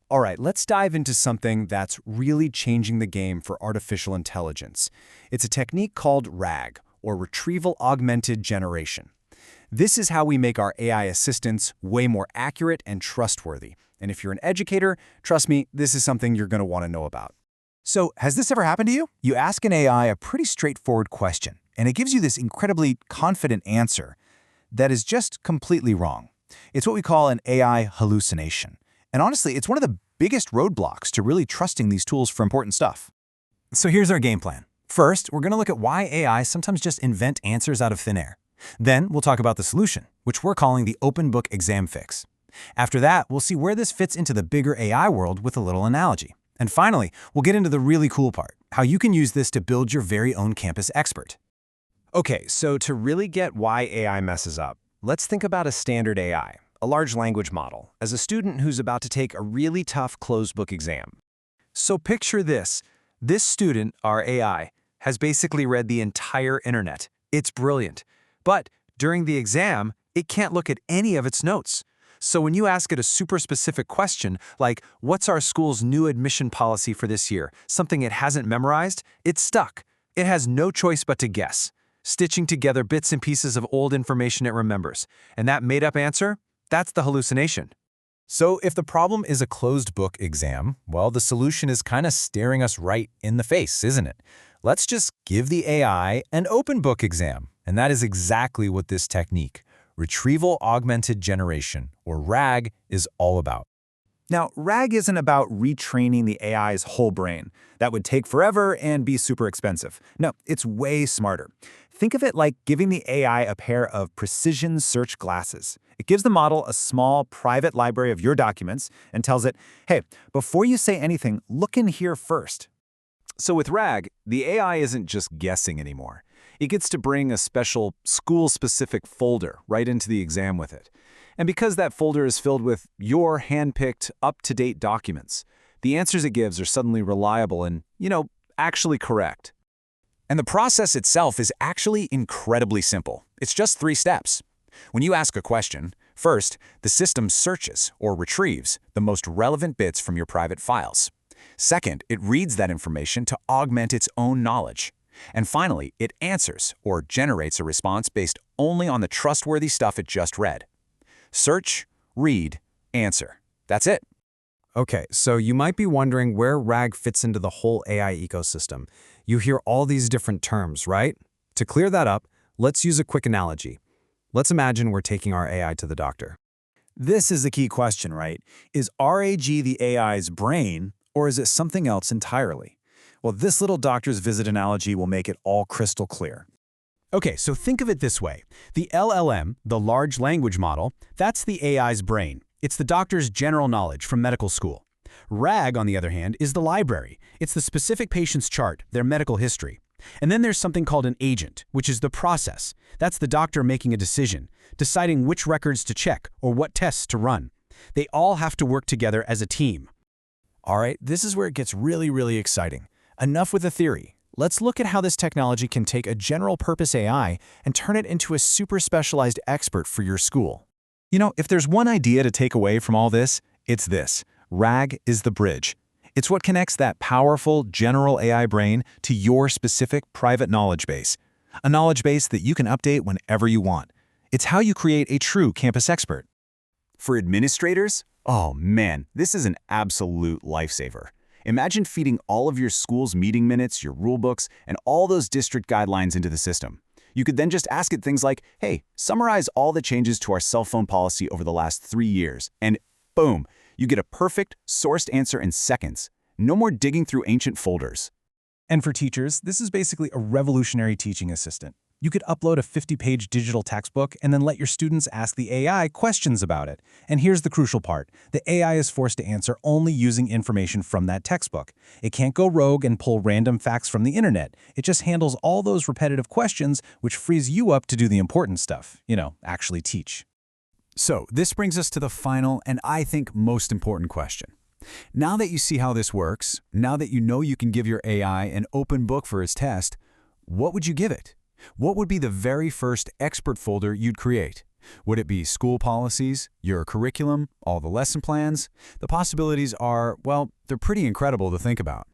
All right, let's dive into something that's really changing the game for artificial intelligence. It's a technique called RAG, or Retrieval Augmented Generation. This is how we make our AI assistants way more accurate and trustworthy. And if you're an educator, trust me, this is something you're going to want to know about. So, has this ever happened to you? You ask an AI a pretty straightforward question, and it gives you this incredibly confident answer that is just completely wrong. It's what we call an AI hallucination. And honestly, it's one of the biggest roadblocks to really trusting these tools for important stuff. So here's our game plan. First, we're going to look at why AI sometimes just invent answers out of thin air. Then we'll talk about the solution, which we're calling the open book exam fix. After that, we'll see where this fits into the bigger AI world with a little analogy. And finally, we'll get into the really cool part, how you can use this to build your very own campus expert. Okay, so to really get why AI messes up, let's think about a standard AI, a large language model, as a student who's about to take a really tough closed book exam. So picture this. This student, our AI, has basically read the entire internet. It's brilliant. But during the exam, it can't look at any of its notes. So when you ask it a super specific question, like, what's our school's new admission policy for this year, something it hasn't memorized, it's stuck. It has no choice but to guess, stitching together bits and pieces of old information it remembers. And that made-up answer? That's the hallucination. So if the problem is a closed book exam, well, the solution is kind of staring us right in the face, isn't it? Let's just give the AI an open book exam. And that is exactly what this technique, Retrieval Augmented Generation, or RAG, is all about. Now, RAG isn't about retraining the AI's whole brain. That would take forever and be super expensive. No, it's way smarter. Think of it like giving the AI a pair of precision search glasses. It gives the model a small, private library of your documents and tells it, hey, before you say anything, look in here first. So with RAG, the AI isn't just guessing anymore. It gets to bring a special school-specific folder right into the exam with it. And because that folder is filled with your hand-picked, up-to-date documents, the answers it gives are suddenly reliable and, actually correct. And the process itself is actually incredibly simple. It's just 3 steps. When you ask a question, first, the system searches or retrieves the most relevant bits from your private files. Second, it reads that information to augment its own knowledge. And finally, it answers or generates a response based only on the trustworthy stuff it just read. Search, read, answer. That's it. Okay, so you might be wondering where RAG fits into the whole AI ecosystem. You hear all these different terms, right? To clear that up, let's use a quick analogy. Let's imagine we're taking our AI to the doctor. This is the key question, right? Is RAG the AI's brain, or is it something else entirely? Well, this little doctor's visit analogy will make it all crystal clear. Okay, so think of it this way. The LLM, the large language model, that's the AI's brain. It's the doctor's general knowledge from medical school. RAG, on the other hand, is the library. It's the specific patient's chart, their medical history. And then there's something called an agent, which is the process. That's the doctor making a decision, deciding which records to check or what tests to run. They all have to work together as a team. All right, this is where it gets really exciting. Enough with the theory. Let's look at how this technology can take a general-purpose AI and turn it into a super specialized expert for your school. If there's one idea to take away from all this, it's this. RAG is the bridge. It's what connects that powerful general AI brain to your specific private knowledge base. A knowledge base that you can update whenever you want. It's how you create a true campus expert. For administrators, oh man, this is an absolute lifesaver. Imagine feeding all of your school's meeting minutes, your rule books, and all those district guidelines into the system. You could then just ask it things like, hey, summarize all the changes to our cell phone policy over the last 3 years. And boom, you get a perfect, sourced answer in seconds. No more digging through ancient folders. And for teachers, this is basically a revolutionary teaching assistant. You could upload a 50-page digital textbook and then let your students ask the AI questions about it. And here's the crucial part. The AI is forced to answer only using information from that textbook. It can't go rogue and pull random facts from the internet. It just handles all those repetitive questions, which frees you up to do the important stuff. Actually teach. So this brings us to the final and I think most important question. Now that you see how this works, now that you know you can give your AI an open book for its test, what would you give it? What would be the very first expert folder you'd create? Would it be school policies, your curriculum, all the lesson plans? The possibilities are, well, they're pretty incredible to think about.